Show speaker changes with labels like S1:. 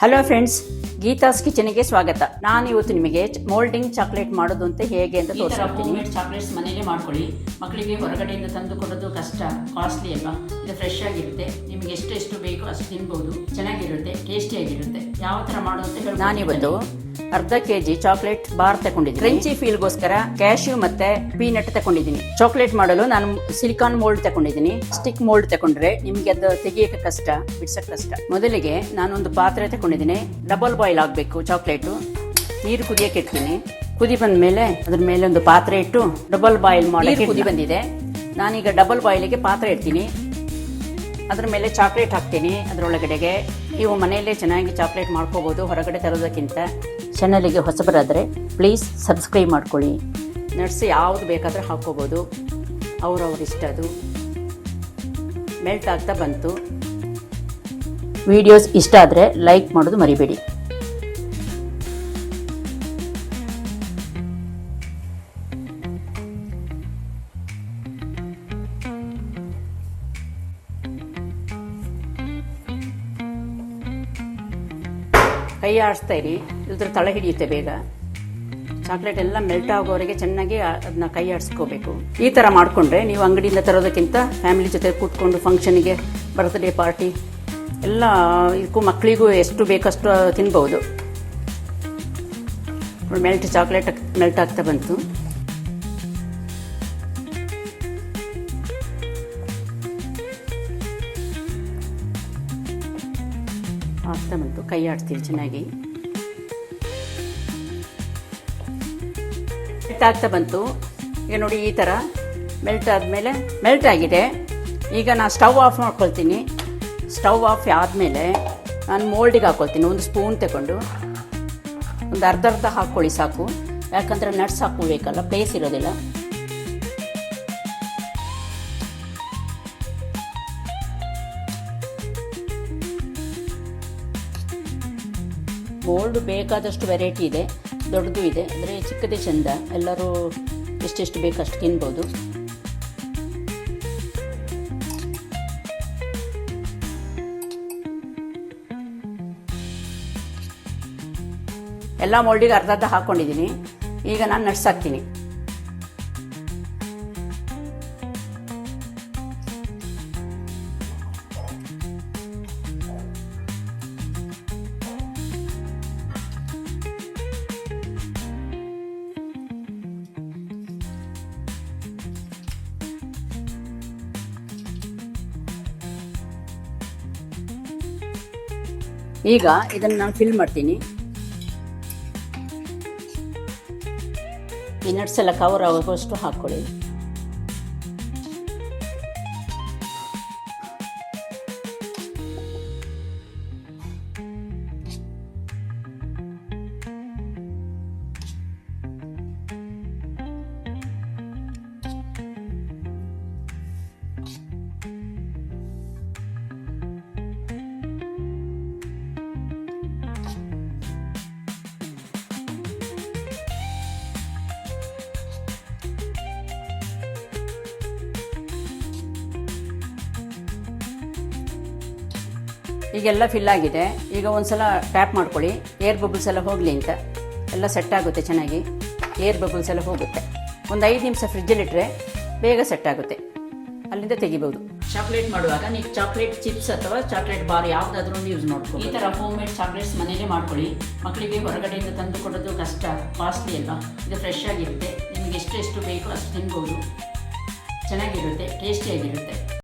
S1: Hello friends, Geetha's ಕಿಚನ್ಗೆ ಸ್ವಾಗತ. ನಾನು ಇವತ್ತು ನಿಮಗೆ ಮೋಲ್ಡಿಂಗ್ ಚಾಕ್ಲೇಟ್ ಮಾಡೋದು ಅಂತ ಹೇಗೆ ಅಂತ ತೋರಿಸ್ತೀನಿ. ಹೋಮ್ ಮೇಡ್ ಚಾಕ್ಲೇಟ್ಸ್ ಮನೇಲೆ ಮಾಡ್ಕೊಳ್ಳಿ. ಮಕ್ಕಳಿಗೆ ಹೊರಗಡೆಯಿಂದ ತಂದು ಕೊಡೋದು ಕಷ್ಟ, ಕಾಸ್ಟ್ಲಿ ಅಲ್ವಾ. ಇದು ಫ್ರೆಶ್ ಆಗಿರುತ್ತೆ. ನಿಮಗೆ ಎಷ್ಟು ಬೇಕು ಅಷ್ಟು ತಿನ್ಬಹುದು. ಚೆನ್ನಾಗಿರುತ್ತೆ, ಟೇಸ್ಟಿಯಾಗಿರುತ್ತೆ. ಯಾವ ತರ ಮಾಡೋದು ಅಂತ ಹೇಳಿ ನಾನಿವತ್ತು ಅರ್ಧ kg ಚಾಕ್ಲೇಟ್ ಬಾರ್ ತಗೊಂಡಿದ್ದೀನಿ. ಕ್ರಂಚಿ ಫೀಲ್ಗೋಸ್ಕರ ಕ್ಯಾಶ್ಯೂ ಮತ್ತೆ ಪೀನಟ್ ತಗೊಂಡಿದ್ದೀನಿ. ಚಾಕ್ಲೇಟ್ ಮಾಡಲು ನಾನು ಸಿಲಿಕಾನ್ ಮೋಲ್ಡ್ ತಗೊಂಡಿದ್ದೀನಿ. ಸ್ಟಿಕ್ ಮೋಲ್ಡ್ ತಗೊಂಡ್ರೆ ನಿಮ್ಗೆ ಅದು ತೆಗಿಯಕ್ಕೆ ಕಷ್ಟ, ಬಿಡ್ಸಕ್ ಕಷ್ಟ. ಮೊದಲಿಗೆ ನಾನೊಂದು ಪಾತ್ರೆ ತಗೊಂಡಿದ್ದೀನಿ. ಡಬಲ್ ಬಾಯ್ಲ್ ಆಗಬೇಕು ಚಾಕ್ಲೇಟು. ನೀರು ಕುದಿಯಕ್ಕೆ ಇಡ್ತೀನಿ. ಕುದಿ ಬಂದ ಮೇಲೆ ಅದ್ರ ಮೇಲೆ ಒಂದು ಪಾತ್ರೆ ಇಟ್ಟು ಡಬಲ್ ಬಾಯ್ಲ್ ಮಾಡಿ. ಕುದಿ ಬಂದಿದೆ. ನಾನೀಗ ಡಬಲ್ ಬಾಯ್ಲಿಗೆ ಪಾತ್ರೆ ಇಡ್ತೀನಿ. ಅದ್ರ ಮೇಲೆ ಚಾಕ್ಲೇಟ್ ಹಾಕ್ತೀನಿ. ಅದರೊಳಗಡೆಗೆ ನೀವು ಮನೆಯಲ್ಲೇ ಚೆನ್ನಾಗಿ ಚಾಕ್ಲೇಟ್ ಮಾಡ್ಕೋಬಹುದು, ಹೊರಗಡೆ ತರೋದಕ್ಕಿಂತ. ಚಾನಲಿಗೆ ಹೊಸಬರಾದರೆ ಪ್ಲೀಸ್ ಸಬ್ಸ್ಕ್ರೈಬ್ ಮಾಡ್ಕೊಳ್ಳಿ. ನಟ್ಸ್ ಯಾವುದು ಬೇಕಾದರೆ ಹಾಕ್ಕೋಬೋದು, ಅವ್ರವ್ರ ಇಷ್ಟ. ಅದು ಮೆಲ್ಟ್ ಆಗ್ತಾ ಬಂತು. ವಿಡಿಯೋಸ್ ಇಷ್ಟ ಆದರೆ ಲೈಕ್ ಮಾಡೋದು ಮರಿಬೇಡಿ. ಕೈ ಆಡಿಸ್ತಾ ಇರಿ, ಇದ್ರ ತಳ ಹಿಡಿಯುತ್ತೆ ಬೇಗ. ಚಾಕ್ಲೇಟ್ ಎಲ್ಲ ಮೆಲ್ಟ್ ಆಗೋವರೆಗೆ ಚೆನ್ನಾಗಿ ಅದನ್ನ ಕೈ ಆಡಿಸ್ಕೋಬೇಕು. ಈ ಥರ ಮಾಡಿಕೊಂಡ್ರೆ ನೀವು ಅಂಗಡಿಯಿಂದ ತರೋದಕ್ಕಿಂತ ಫ್ಯಾಮಿಲಿ ಜೊತೆ ಕೂತ್ಕೊಂಡು ಫಂಕ್ಷನಿಗೆ, ಬರ್ತ್ಡೇ ಪಾರ್ಟಿ ಎಲ್ಲ ಇದಕ್ಕೂ ಮಕ್ಕಳಿಗೂ ಎಷ್ಟು ಬೇಕಷ್ಟು ತಿನ್ಬೋದು. ಚಾಕ್ಲೇಟ್ ಮೆಲ್ಟ್ ಆಗ್ತಾ ಬಂತು. ಆಗ್ತಾ ಬಂತು. ಕೈ ಆಡ್ತೀವಿ ಚೆನ್ನಾಗಿ. ಮೆಲ್ಟ್ ಆಗ್ತಾ ಬಂತು. ಈಗ ನೋಡಿ, ಈ ಥರ ಮೆಲ್ಟ್ ಆದಮೇಲೆ ಮೆಲ್ಟ್ ಆಗಿದೆ. ಈಗ ನಾನು ಸ್ಟವ್ ಆಫ್ ಮಾಡ್ಕೊಳ್ತೀನಿ. ಸ್ಟವ್ ಆಫ್ ಆದಮೇಲೆ ನಾನು ಮೋಲ್ಡಿಗೆ ಹಾಕ್ಕೊಳ್ತೀನಿ. ಒಂದು ಸ್ಪೂನ್ ತಗೊಂಡು ಒಂದು ಅರ್ಧ ಹಾಕ್ಕೊಳ್ಳಿ ಸಾಕು. ಯಾಕಂದರೆ ನಟ್ಸ್ ಹಾಕ್ಕೋಬೇಕಲ್ಲ, ಪ್ಲೇಸ್ ಇರೋದಿಲ್ಲ. ಮೋಲ್ಡ್ ಬೇಕಾದಷ್ಟು ವೆರೈಟಿ ಇದೆ, ದೊಡ್ಡದು ಇದೆ. ಅಂದರೆ ಚಿಕ್ಕದೇ ಚೆಂದ. ಎಲ್ಲರೂ ಎಷ್ಟೆಷ್ಟು ಬೇಕಷ್ಟು ತಿನ್ಬೋದು. ಎಲ್ಲ ಮೋಲ್ಡಿಗೆ ಅರ್ಧ ಹಾಕ್ಕೊಂಡಿದ್ದೀನಿ. ಈಗ ನಾನು ನಟ್ಸ್ ಹಾಕ್ತೀನಿ. ಈಗ ಇದನ್ನು ನಾನು ಫಿಲ್ ಮಾಡ್ತೀನಿ. ಈ ನಟ್ಸ್ ಎಲ್ಲ ಕವರ್ ಆಗೋಷ್ಟು ಹಾಕ್ಕೊಳ್ಳಿ. ಈಗೆಲ್ಲ ಫಿಲ್ ಆಗಿದೆ. ಈಗ ಒಂದ್ಸಲ ಟ್ಯಾಪ್ ಮಾಡ್ಕೊಳ್ಳಿ, ಏರ್ ಬಬಲ್ಸ್ ಎಲ್ಲ ಹೋಗಲಿ ಅಂತ. ಎಲ್ಲ ಸೆಟ್ ಆಗುತ್ತೆ ಚೆನ್ನಾಗಿ. ಏರ್ ಬಬಲ್ಸ್ ಎಲ್ಲ ಹೋಗುತ್ತೆ. ಒಂದು 5 ನಿಮಿಷ ಫ್ರಿಜ್ಜಲ್ಲಿಟ್ಟರೆ ಬೇಗ ಸೆಟ್ ಆಗುತ್ತೆ. ಅಲ್ಲಿಂದ ತೆಗಿಬಹುದು. ಚಾಕ್ಲೇಟ್ ಮಾಡುವಾಗ ನೀವು ಚಾಕ್ಲೇಟ್ ಚಿಪ್ಸ್ ಅಥವಾ ಚಾಕ್ಲೇಟ್ ಬಾರ್ ಯಾವುದಾದ್ರೂ ಯೂಸ್ ಮಾಡ್ಕೊಳ್ಳಿ. ಈ ಥರ ಹೋಮ್ ಮೇಡ್ ಚಾಕ್ಲೇಟ್ಸ್ ಮನೇಲೆ ಮಾಡ್ಕೊಳ್ಳಿ. ಮಕ್ಕಳಿಗೆ ಹೊರಗಡೆಯಿಂದ ತಂದು ಕೊಡೋದು ಕಷ್ಟ, ಕಾಸ್ಟ್ಲಿ ಅಲ್ವಾ. ಇದು ಫ್ರೆಶ್ ಆಗಿರುತ್ತೆ. ನಿಮಗೆ ಎಷ್ಟು ಬೇಕು ಅಷ್ಟು ತಿನ್ಬೋದು. ಚೆನ್ನಾಗಿರುತ್ತೆ, ಟೇಸ್ಟಿಯಾಗಿರುತ್ತೆ.